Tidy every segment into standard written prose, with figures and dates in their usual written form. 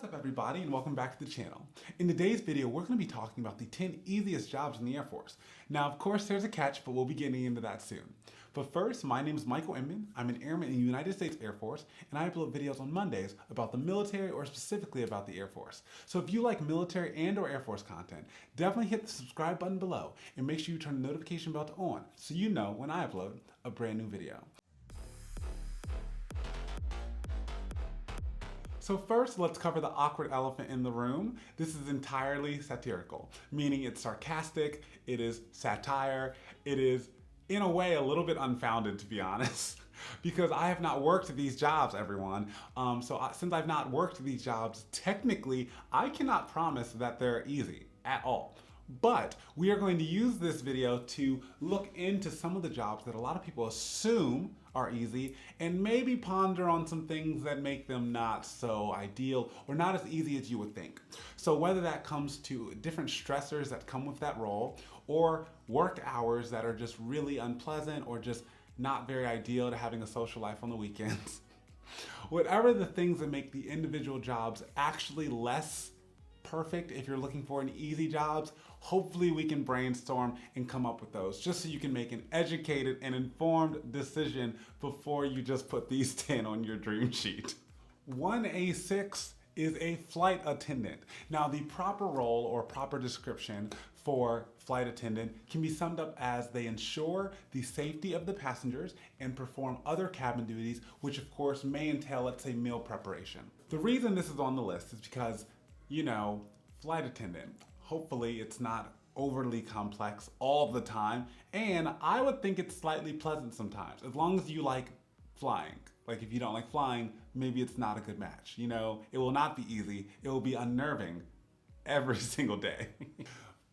What's up everybody and welcome back to the channel. In today's video, we're going to be talking about the 10 easiest jobs in the Air Force. Now, of course, there's a catch, but we'll be getting into that soon. But first, my name is Michael Inman. I'm an airman in the United States Air Force, and I upload videos on Mondays about the military or specifically about the Air Force. So if you like military and or Air Force content, definitely hit the subscribe button below and make sure you turn the notification bell to on so you know when I upload a brand new video. So first, let's cover the awkward elephant in the room. This is entirely satirical, meaning it's sarcastic, it is satire, it is, in a way, a little bit unfounded, to be honest, because I have not worked these jobs, everyone. Since I've not worked these jobs, technically, I cannot promise that they're easy at all. But we are going to use this video to look into some of the jobs that a lot of people assume are easy and maybe ponder on some things that make them not so ideal or not as easy as you would think. So whether that comes to different stressors that come with that role or work hours that are just really unpleasant or just not very ideal to having a social life on the weekends. Whatever the things that make the individual jobs actually less perfect if you're looking for an easy jobs, hopefully we can brainstorm and come up with those just so you can make an educated and informed decision before you just put these 10 on your dream sheet. 1A6 is a flight attendant. Now the proper role or proper description for flight attendant can be summed up as they ensure the safety of the passengers and perform other cabin duties, which of course may entail, let's say, meal preparation. The reason this is on the list is because, you know, flight attendant, hopefully it's not overly complex all the time, and I would think it's slightly pleasant sometimes, as long as you like flying. Like if you don't like flying, maybe it's not a good match. You know, it will not be easy, it will be unnerving every single day.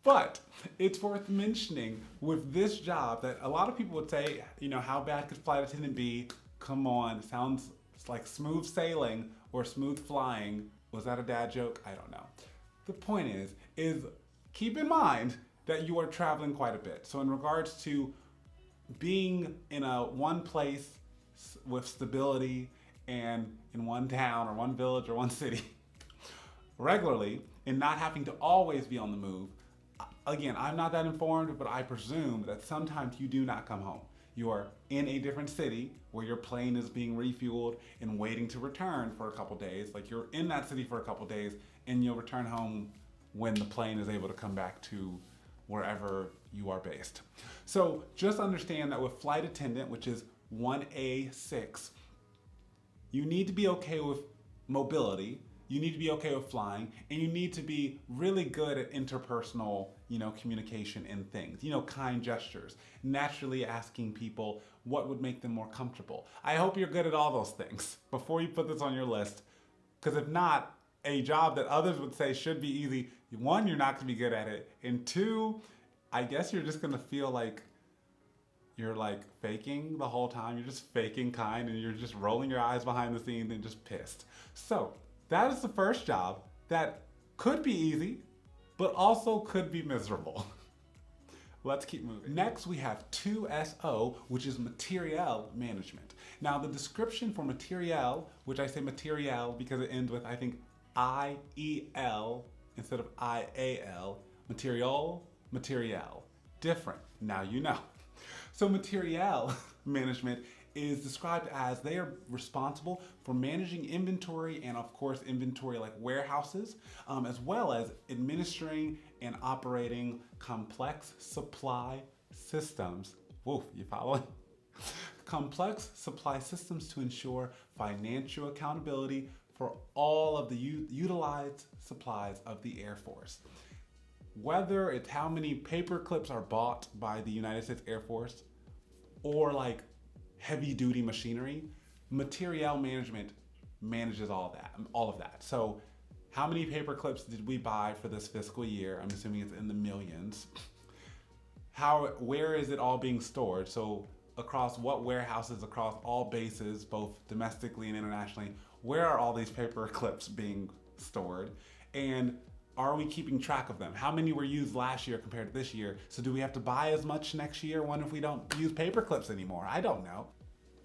But it's worth mentioning with this job that a lot of people would say, you know, how bad could flight attendant be? Come on, sounds like smooth sailing or smooth flying. Was that a dad joke? I don't know. The point is keep in mind that you are traveling quite a bit. So in regards to being in one place with stability and in one town or one village or one city regularly and not having to always be on the move, again, I'm not that informed, but I presume that sometimes you do not come home. You are in a different city where your plane is being refueled and waiting to return for a couple days. Like you're in that city for a couple days and you'll return home when the plane is able to come back to wherever you are based. So just understand that with flight attendant, which is 1A6, you need to be okay with mobility, you need to be okay with flying, and you need to be really good at interpersonal, you know, communication and things, you know, kind gestures, naturally asking people what would make them more comfortable. I hope you're good at all those things before you put this on your list, because if not, a job that others would say should be easy, one, you're not gonna be good at it, and two, I guess you're just gonna feel like you're like faking the whole time. You're just faking kind and you're just rolling your eyes behind the scenes and just pissed. So that is the first job that could be easy, but also could be miserable. Let's keep moving. Next, we have 2SO, which is Materiel Management. Now, the description for Materiel, which I say Materiel because it ends with, I think, I-E-L instead of I-A-L, Materiel, different. Now you know. So Materiel Management is described as they are responsible for managing inventory and of course inventory like warehouses, as well as administering and operating complex supply systems. Woof, you following? Complex supply systems to ensure financial accountability for all of the utilized supplies of the Air Force. Whether it's how many paper clips are bought by the United States Air Force or like heavy duty machinery, Materiel Management manages all of that. So how many paper clips did we buy for this fiscal year? I'm assuming it's in the millions. Where is it all being stored? So across what warehouses, across all bases, both domestically and internationally, where are all these paper clips being stored? And are we keeping track of them? How many were used last year compared to this year? So do we have to buy as much next year? What if we don't use paper clips anymore? I don't know.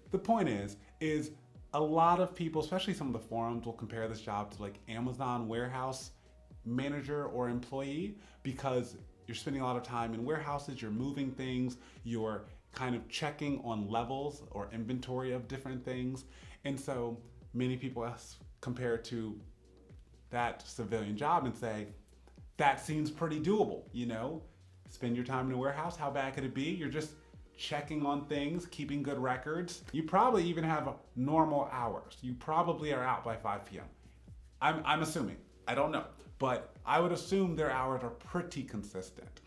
The point is A lot of people, especially some of the forums, will compare this job to like Amazon warehouse manager or employee because you're spending a lot of time in warehouses, you're moving things, you're kind of checking on levels or inventory of different things. And so many people compare it to that civilian job and say, that seems pretty doable, you know? Spend your time in a warehouse, how bad could it be? You're just checking on things, keeping good records. You probably even have normal hours. You probably are out by 5 p.m. I'm assuming, I don't know, but I would assume their hours are pretty consistent.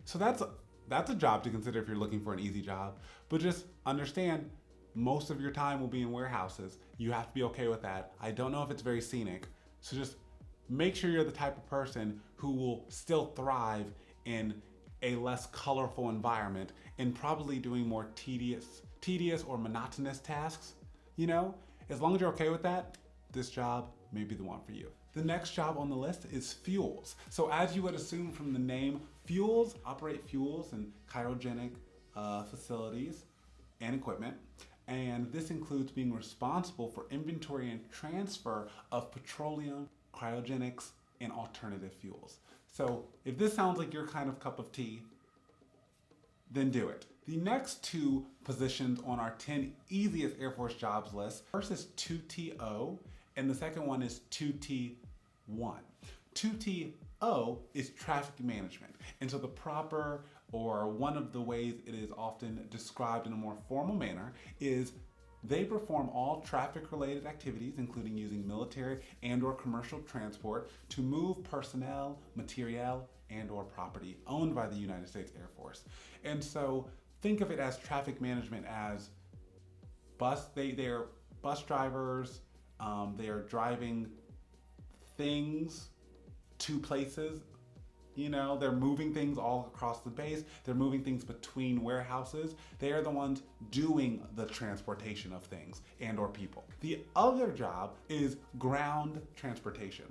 So that's a job to consider if you're looking for an easy job, but just understand most of your time will be in warehouses. You have to be okay with that. I don't know if it's very scenic, so just make sure you're the type of person who will still thrive in a less colorful environment and probably doing more tedious or monotonous tasks. You know, as long as you're okay with that, this job may be the one for you. The next job on the list is fuels. So as you would assume from the name, fuels operate fuels and cryogenic facilities and equipment. And this includes being responsible for inventory and transfer of petroleum, cryogenics, and alternative fuels. So if this sounds like your kind of cup of tea, then do it. The next two positions on our 10 easiest Air Force jobs list, first is 2TO, and the second one is 2T1. 2TO is traffic management. And so the proper, or one of the ways it is often described in a more formal manner, is they perform all traffic-related activities, including using military and or commercial transport to move personnel, materiel, and or property owned by the United States Air Force. And so think of it as traffic management as they're bus drivers, they are driving things to places. You know, they're moving things all across the base. They're moving things between warehouses. They are the ones doing the transportation of things and or people. The other job is ground transportation.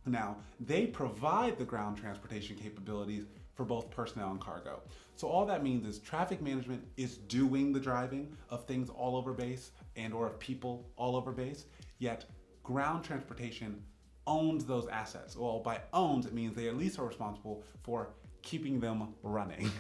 Now, they provide the ground transportation capabilities for both personnel and cargo. So all that means is traffic management is doing the driving of things all over base and or of people all over base, yet ground transportation owns those assets. Well, by owns, it means they at least are responsible for keeping them running.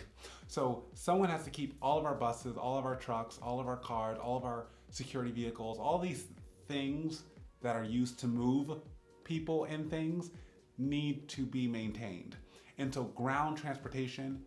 So someone has to keep all of our buses, all of our trucks, all of our cars, all of our security vehicles, all these things that are used to move people and things need to be maintained. And so ground transportation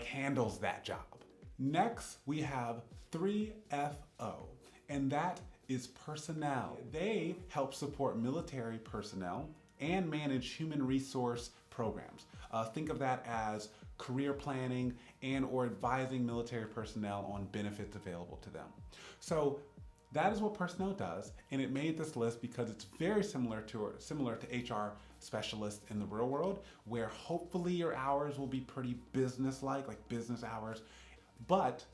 handles that job. Next, we have 3FO, and that is personnel. They help support military personnel and manage human resource programs. Think of that as career planning and or advising military personnel on benefits available to them. So that is what personnel does, and it made this list because it's very similar to HR specialists in the real world, where hopefully your hours will be pretty business-like, like business hours, but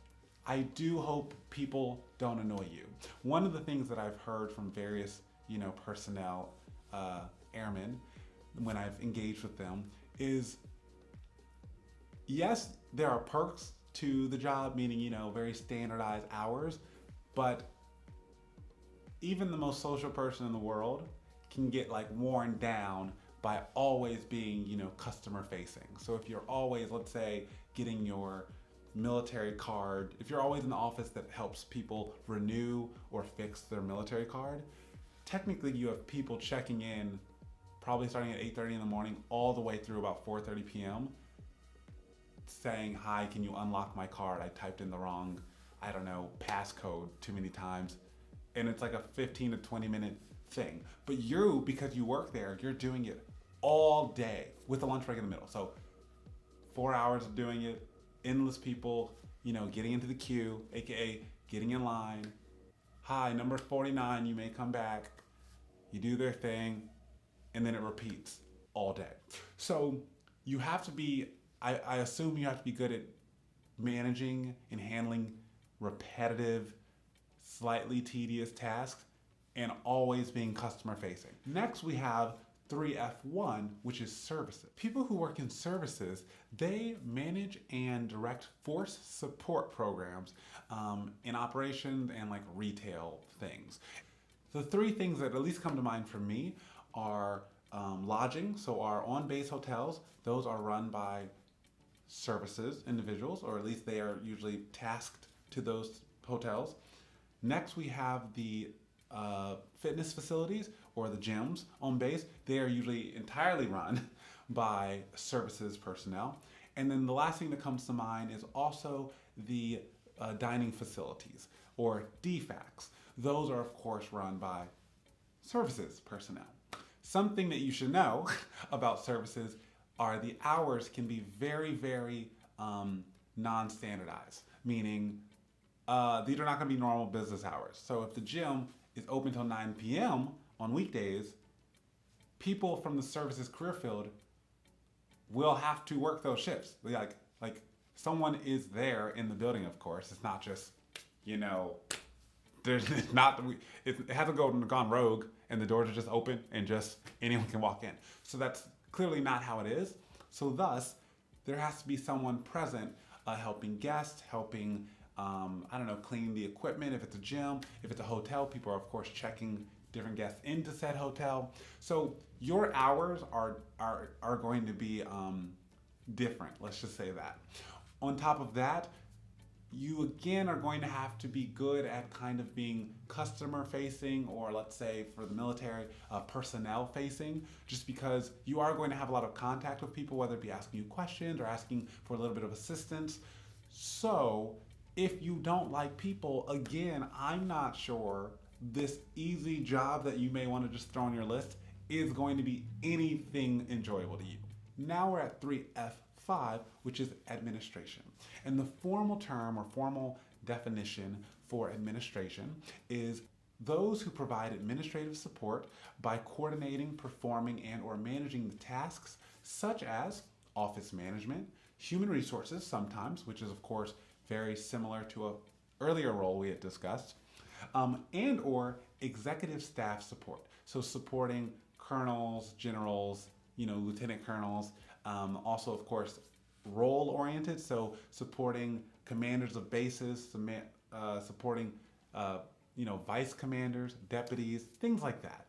I do hope people don't annoy you. One of the things that I've heard from various, personnel, airmen, when I've engaged with them, is yes, there are perks to the job, meaning, very standardized hours, but even the most social person in the world can get worn down by always being, customer facing. So if you're always, let's say, getting your military card, if you're always in the office that helps people renew or fix their military card, technically you have people checking in probably starting at 8:30 in the morning all the way through about 4:30 p.m. saying, "Hi, can you unlock my card? I typed in the wrong, passcode too many times." And it's like a 15 to 20 minute thing. But you, because you work there, you're doing it all day with a lunch break in the middle. So 4 hours of doing it, endless people, getting into the queue, AKA getting in line. "Hi, number 49, you may come back." You do their thing, and then it repeats all day. So you have to be, I assume you have to be good at managing and handling repetitive, slightly tedious tasks, and always being customer facing. Next, we have 3F1, which is services. People who work in services, they manage and direct force support programs in operations and like retail things. The three things that at least come to mind for me are lodging, so our on-base hotels, those are run by services individuals, or at least they are usually tasked to those hotels. Next, we have the fitness facilities or the gyms on base. They are usually entirely run by services personnel. And then the last thing that comes to mind is also the dining facilities or DFACs. Those are, of course, run by services personnel. Something that you should know about services are the hours can be very, very non-standardized, meaning these are not going to be normal business hours. So if the gym is open till 9 p.m. on weekdays, people from the services career field will have to work those shifts. Like someone is there in the building, of course. It's not just, there's not, it hasn't gone rogue and the doors are just open and just anyone can walk in. So that's clearly not how it is. So thus, there has to be someone present helping guests, helping clean the equipment if it's a gym. If it's a hotel, people are of course checking different guests into said hotel. So your hours are going to be different, let's just say that. On top of that, you again are going to have to be good at kind of being customer facing, or let's say for the military, personnel facing, just because you are going to have a lot of contact with people, whether it be asking you questions or asking for a little bit of assistance. So if you don't like people, again, I'm not sure this easy job that you may want to just throw on your list is going to be anything enjoyable to you. Now we're at 3F5, which is administration. And the formal term or formal definition for administration is those who provide administrative support by coordinating, performing, and or managing the tasks such as office management, human resources sometimes, which is of course very similar to an earlier role we had discussed, and or executive staff support. So supporting colonels, generals, lieutenant colonels, also of course role oriented, so supporting commanders of bases, supporting vice commanders, deputies, things like that.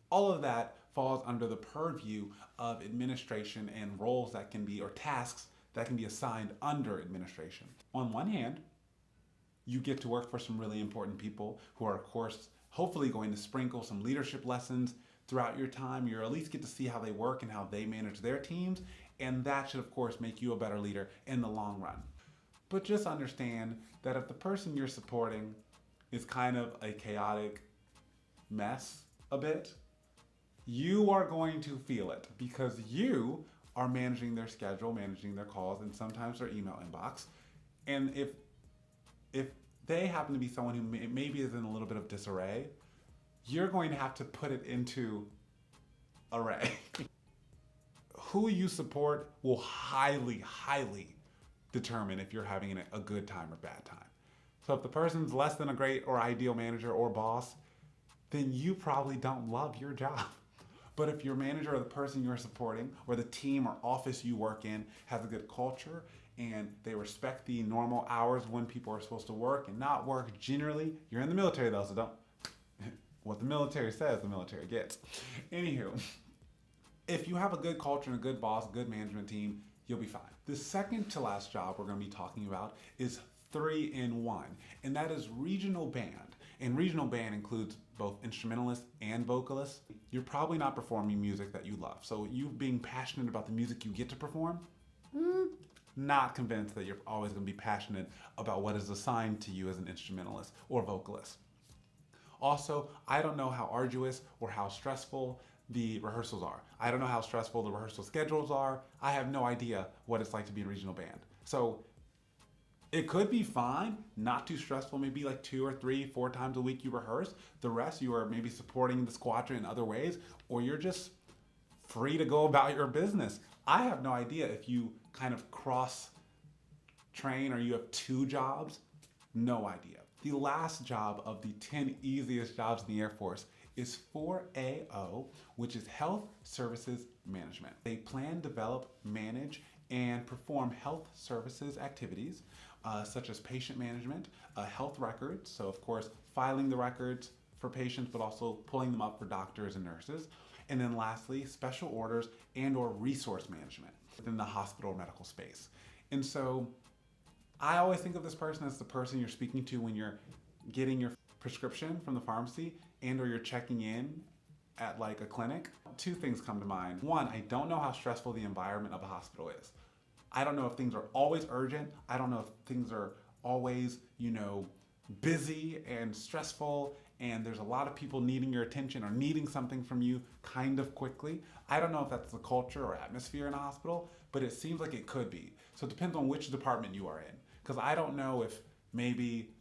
All of that falls under the purview of administration and roles that can be, or tasks that can be assigned under administration. On one hand, you get to work for some really important people who are, of course, hopefully going to sprinkle some leadership lessons throughout your time. You at least get to see how they work and how they manage their teams, and that should, of course, make you a better leader in the long run. But just understand that if the person you're supporting is kind of a chaotic mess a bit, you are going to feel it because you are managing their schedule, managing their calls, and sometimes their email inbox. And if they happen to be someone who maybe is in a little bit of disarray, you're going to have to put it into array. Who you support will highly, highly determine if you're having a good time or bad time. So if the person's less than a great or ideal manager or boss, then you probably don't love your job. But if your manager or the person you're supporting or the team or office you work in has a good culture and they respect the normal hours when people are supposed to work and not work generally, you're in the military though, so don't, what the military says, the military gets. Anywho, if you have a good culture and a good boss, a good management team, you'll be fine. The second to last job we're going to be talking about is 3-in-1, and that is regional band. And regional band includes both instrumentalists and vocalists. You're probably not performing music that you love. So you being passionate about the music you get to perform, not convinced that you're always going to be passionate about what is assigned to you as an instrumentalist or vocalist. Also, I don't know how arduous or how stressful the rehearsals are. I don't know how stressful the rehearsal schedules are. I have no idea what it's like to be in regional band. So it could be fine, not too stressful, maybe like 2 or 3, 4 times a week you rehearse. The rest you are maybe supporting the squadron in other ways, or you're just free to go about your business. I have no idea if you kind of cross train or you have 2 jobs, no idea. The last job of the 10 easiest jobs in the Air Force is 4AO, which is Health Services Management. They plan, develop, manage, and perform health services activities such as patient management, health records, so of course filing the records for patients but also pulling them up for doctors and nurses, and then lastly special orders and or resource management within the hospital or medical space. And so I always think of this person as the person you're speaking to when you're getting your prescription from the pharmacy and or you're checking in at like a clinic. Two things come to mind. One, I don't know how stressful the environment of a hospital is. I don't know if things are always urgent. I don't know if things are always, busy and stressful and there's a lot of people needing your attention or needing something from you kind of quickly. I don't know if that's the culture or atmosphere in a hospital, but it seems like it could be. So it depends on which department you are in. Because I don't know if maybe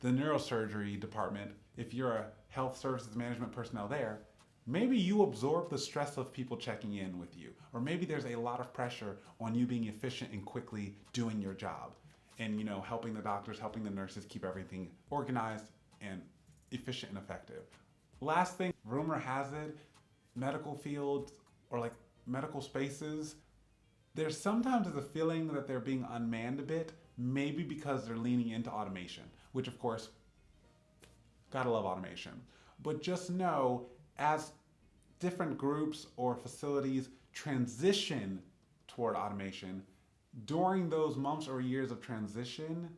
the neurosurgery department, if you're a health services management personnel there, maybe you absorb the stress of people checking in with you. Or maybe there's a lot of pressure on you being efficient and quickly doing your job. And helping the doctors, helping the nurses keep everything organized and efficient and effective. Last thing, rumor has it, medical fields or like medical spaces, there's sometimes a feeling that they're being unmanned a bit, maybe because they're leaning into automation, which of course, gotta love automation. But just know, as different groups or facilities transition toward automation, during those months or years of transition,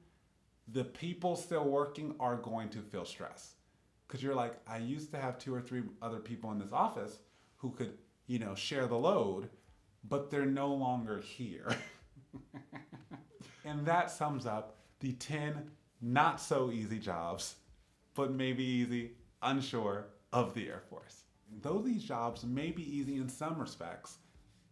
the people still working are going to feel stress. Because you're like, I used to have 2 or 3 other people in this office who could, share the load, but they're no longer here. And that sums up the 10 not so easy jobs, but maybe easy, unsure, of the Air Force. Though these jobs may be easy in some respects,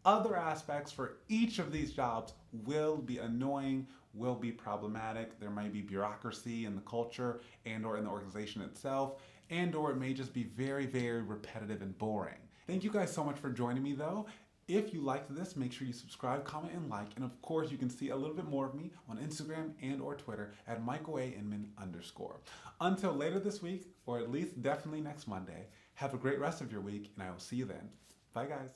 other aspects for each of these jobs will be annoying, will be problematic. There might be bureaucracy in the culture and or in the organization itself, and or it may just be very, very repetitive and boring. Thank you guys so much for joining me though. If you liked this, make sure you subscribe, comment, and like. And of course, you can see a little bit more of me on Instagram and or Twitter at @MichaelAinman_. Until later this week, or at least definitely next Monday, have a great rest of your week, and I will see you then. Bye, guys.